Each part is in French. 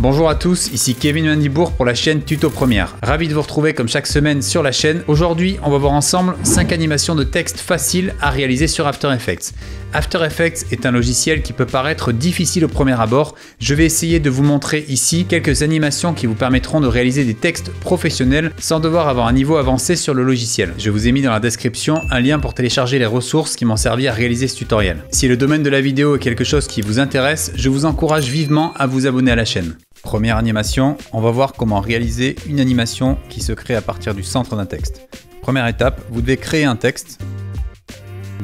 Bonjour à tous, ici Kevin Mandibourg pour la chaîne Tuto Première. Ravi de vous retrouver comme chaque semaine sur la chaîne. Aujourd'hui, on va voir ensemble 5 animations de texte faciles à réaliser sur After Effects. After Effects est un logiciel qui peut paraître difficile au premier abord. Je vais essayer de vous montrer ici quelques animations qui vous permettront de réaliser des textes professionnels sans devoir avoir un niveau avancé sur le logiciel. Je vous ai mis dans la description un lien pour télécharger les ressources qui m'ont servi à réaliser ce tutoriel. Si le domaine de la vidéo est quelque chose qui vous intéresse, je vous encourage vivement à vous abonner à la chaîne. Première animation, on va voir comment réaliser une animation qui se crée à partir du centre d'un texte. Première étape, vous devez créer un texte.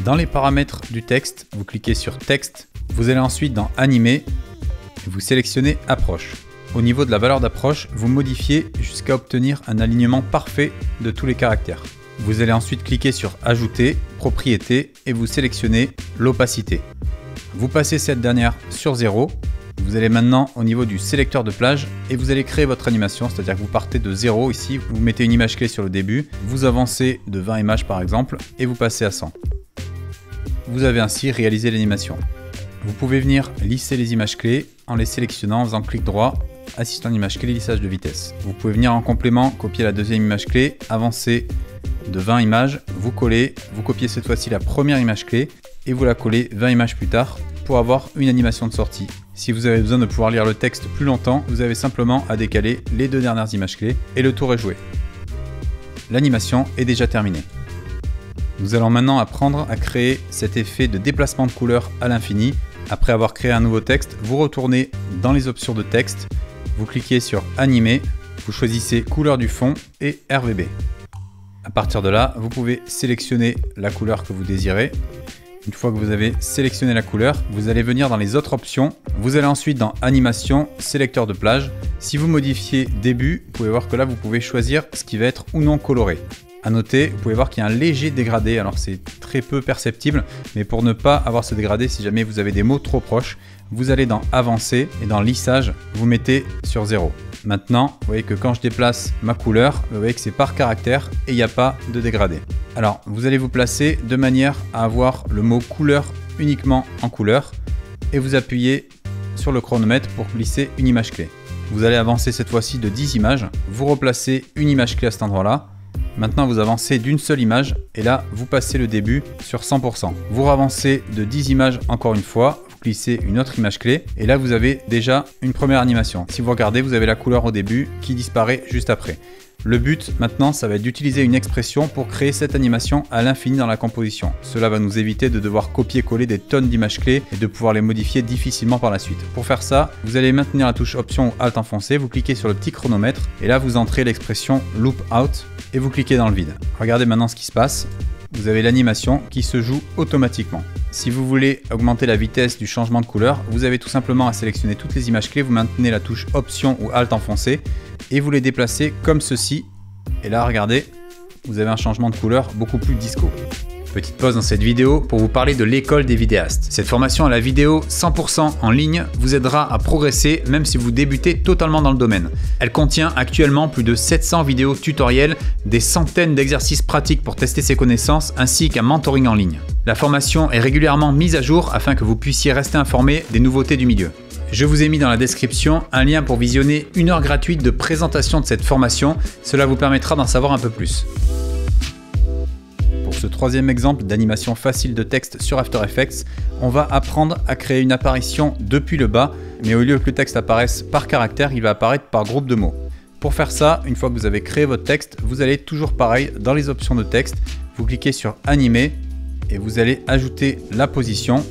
Dans les paramètres du texte, vous cliquez sur Texte. Vous allez ensuite dans Animer et vous sélectionnez Approche. Au niveau de la valeur d'approche, vous modifiez jusqu'à obtenir un alignement parfait de tous les caractères. Vous allez ensuite cliquer sur Ajouter, Propriétés et vous sélectionnez l'opacité. Vous passez cette dernière sur 0. Vous allez maintenant au niveau du sélecteur de plage et vous allez créer votre animation, c'est-à-dire que vous partez de 0 ici, vous mettez une image clé sur le début, vous avancez de 20 images par exemple et vous passez à 100. Vous avez ainsi réalisé l'animation. Vous pouvez venir lisser les images clés en les sélectionnant en faisant clic droit, assistant image clé, lissage de vitesse. Vous pouvez venir en complément, copier la deuxième image clé, avancer de 20 images, vous collez, vous copiez cette fois-ci la première image clé et vous la collez 20 images plus tard pour avoir une animation de sortie. Si vous avez besoin de pouvoir lire le texte plus longtemps, vous avez simplement à décaler les deux dernières images clés et le tour est joué. L'animation est déjà terminée. Nous allons maintenant apprendre à créer cet effet de déplacement de couleur à l'infini. Après avoir créé un nouveau texte, vous retournez dans les options de texte, vous cliquez sur Animer, vous choisissez couleur du fond et RGB. À partir de là, vous pouvez sélectionner la couleur que vous désirez. Une fois que vous avez sélectionné la couleur, vous allez venir dans les autres options. Vous allez ensuite dans Animation, sélecteur de plage. Si vous modifiez début, vous pouvez voir que là, vous pouvez choisir ce qui va être ou non coloré. À noter, vous pouvez voir qu'il y a un léger dégradé. Alors c'est très peu perceptible, mais pour ne pas avoir ce dégradé, si jamais vous avez des mots trop proches, vous allez dans Avancer et dans Lissage, vous mettez sur 0. Maintenant, vous voyez que quand je déplace ma couleur, vous voyez que c'est par caractère et il n'y a pas de dégradé. Alors, vous allez vous placer de manière à avoir le mot couleur uniquement en couleur et vous appuyez sur le chronomètre pour glisser une image clé. Vous allez avancer cette fois-ci de 10 images, vous replacez une image clé à cet endroit-là. Maintenant, vous avancez d'une seule image et là, vous passez le début sur 100%. Vous ravancez de 10 images encore une fois. Glissez une autre image clé et là vous avez déjà une première animation. Si vous regardez, vous avez la couleur au début qui disparaît juste après. Le but maintenant, ça va être d'utiliser une expression pour créer cette animation à l'infini dans la composition. Cela va nous éviter de devoir copier-coller des tonnes d'images clés et de pouvoir les modifier difficilement par la suite. Pour faire ça, vous allez maintenir la touche Option ou Alt enfoncé, vous cliquez sur le petit chronomètre et là vous entrez l'expression Loop Out et vous cliquez dans le vide. Regardez maintenant ce qui se passe. Vous avez l'animation qui se joue automatiquement. Si vous voulez augmenter la vitesse du changement de couleur, vous avez tout simplement à sélectionner toutes les images clés, vous maintenez la touche Option ou Alt enfoncé et vous les déplacez comme ceci. Et là, regardez, vous avez un changement de couleur beaucoup plus disco. Petite pause dans cette vidéo pour vous parler de l'école des vidéastes. Cette formation à la vidéo 100% en ligne vous aidera à progresser même si vous débutez totalement dans le domaine. Elle contient actuellement plus de 700 vidéos tutoriels, des centaines d'exercices pratiques pour tester ses connaissances ainsi qu'un mentoring en ligne. La formation est régulièrement mise à jour afin que vous puissiez rester informé des nouveautés du milieu. Je vous ai mis dans la description un lien pour visionner 1 heure gratuite de présentation de cette formation. Cela vous permettra d'en savoir un peu plus. Pour ce troisième exemple d'animation facile de texte sur After Effects, on va apprendre à créer une apparition depuis le bas, mais au lieu que le texte apparaisse par caractère, il va apparaître par groupe de mots. Pour faire ça, une fois que vous avez créé votre texte, vous allez toujours pareil dans les options de texte, vous cliquez sur Animer et vous allez ajouter la position.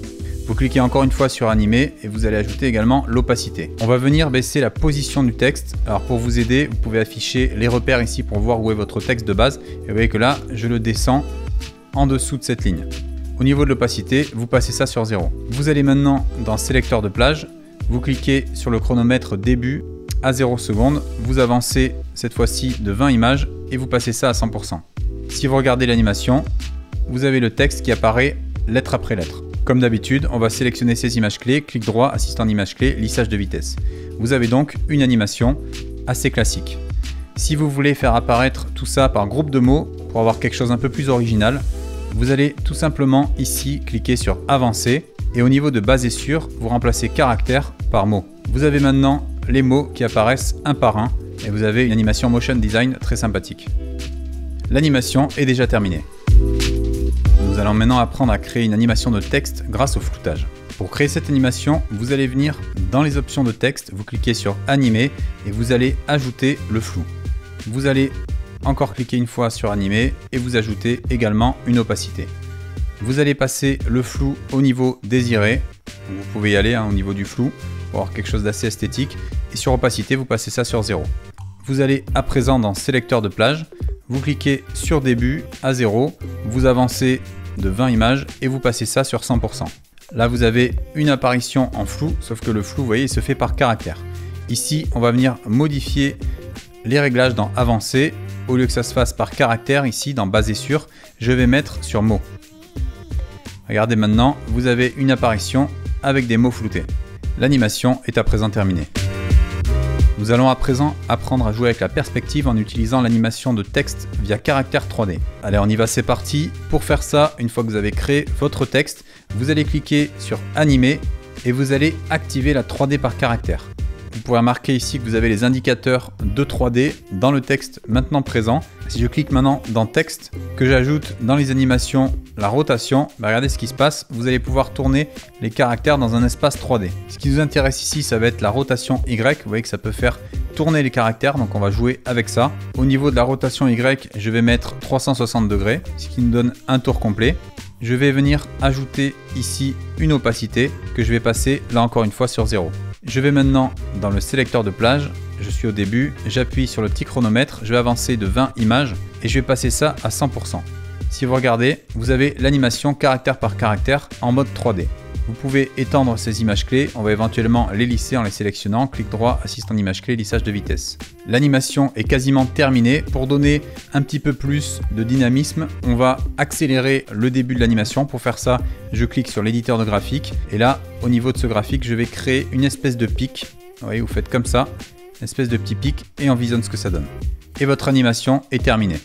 Vous cliquez encore une fois sur Animer et vous allez ajouter également l'opacité. On va venir baisser la position du texte. Alors pour vous aider, vous pouvez afficher les repères ici pour voir où est votre texte de base. Et vous voyez que là, je le descends en dessous de cette ligne. Au niveau de l'opacité, vous passez ça sur 0. Vous allez maintenant dans sélecteur de plage, vous cliquez sur le chronomètre début à 0 secondes, vous avancez cette fois-ci de 20 images et vous passez ça à 100%. Si vous regardez l'animation, vous avez le texte qui apparaît lettre après lettre. Comme d'habitude, on va sélectionner ces images clés, clic droit, assistant d'image clé, lissage de vitesse. Vous avez donc une animation assez classique. Si vous voulez faire apparaître tout ça par groupe de mots, pour avoir quelque chose un peu plus original, vous allez tout simplement ici cliquer sur Avancer et au niveau de base et sur, vous remplacez caractère par mot. Vous avez maintenant les mots qui apparaissent un par un et vous avez une animation motion design très sympathique. L'animation est déjà terminée. Nous allons maintenant apprendre à créer une animation de texte grâce au floutage. Pour créer cette animation, vous allez venir dans les options de texte, vous cliquez sur Animer et vous allez ajouter le flou. Vous allez encore cliquer une fois sur Animer et vous ajoutez également une opacité. Vous allez passer le flou au niveau désiré. Vous pouvez y aller au niveau du flou pour avoir quelque chose d'assez esthétique. Et sur opacité, vous passez ça sur 0. Vous allez à présent dans sélecteur de plage. Vous cliquez sur début à 0. Vous avancez de 20 images et vous passez ça sur 100%. Là, vous avez une apparition en flou, sauf que le flou, vous voyez, il se fait par caractère. Ici, on va venir modifier les réglages dans Avancer. Au lieu que ça se fasse par caractère, ici, dans Basé sur, je vais mettre sur mots. Regardez maintenant, vous avez une apparition avec des mots floutés. L'animation est à présent terminée. Nous allons à présent apprendre à jouer avec la perspective en utilisant l'animation de texte via caractère 3D. Allez, on y va, c'est parti. Pour faire ça, une fois que vous avez créé votre texte, vous allez cliquer sur Animer et vous allez activer la 3D par caractère. Vous pouvez remarquer ici que vous avez les indicateurs de 3D dans le texte maintenant présent. Si je clique maintenant dans texte, que j'ajoute dans les animations la rotation, regardez ce qui se passe. Vous allez pouvoir tourner les caractères dans un espace 3D. Ce qui nous intéresse ici, ça va être la rotation Y. Vous voyez que ça peut faire tourner les caractères, donc on va jouer avec ça. Au niveau de la rotation Y, je vais mettre 360 degrés, ce qui nous donne un tour complet. Je vais venir ajouter ici une opacité que je vais passer là encore une fois sur 0. Je vais maintenant dans le sélecteur de plage, je suis au début, j'appuie sur le petit chronomètre, je vais avancer de 20 images et je vais passer ça à 100%. Si vous regardez, vous avez l'animation caractère par caractère en mode 3D. Vous pouvez étendre ces images clés, on va éventuellement les lisser en les sélectionnant, clic droit, assistant d'image clé, lissage de vitesse. L'animation est quasiment terminée. Pour donner un petit peu plus de dynamisme, on va accélérer le début de l'animation. Pour faire ça, je clique sur l'éditeur de graphique et là, au niveau de ce graphique, je vais créer une espèce de pic. Vous voyez, vous faites comme ça, une espèce de petit pic et on visionne ce que ça donne. Et votre animation est terminée.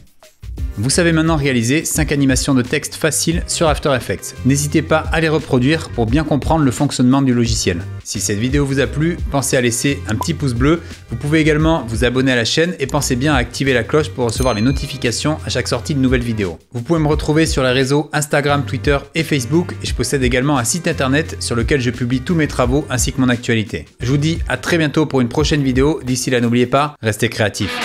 Vous savez maintenant réaliser 5 animations de texte faciles sur After Effects. N'hésitez pas à les reproduire pour bien comprendre le fonctionnement du logiciel. Si cette vidéo vous a plu, pensez à laisser un petit pouce bleu. Vous pouvez également vous abonner à la chaîne et pensez bien à activer la cloche pour recevoir les notifications à chaque sortie de nouvelles vidéos. Vous pouvez me retrouver sur les réseaux Instagram, Twitter et Facebook et je possède également un site internet sur lequel je publie tous mes travaux ainsi que mon actualité. Je vous dis à très bientôt pour une prochaine vidéo. D'ici là, n'oubliez pas, restez créatifs.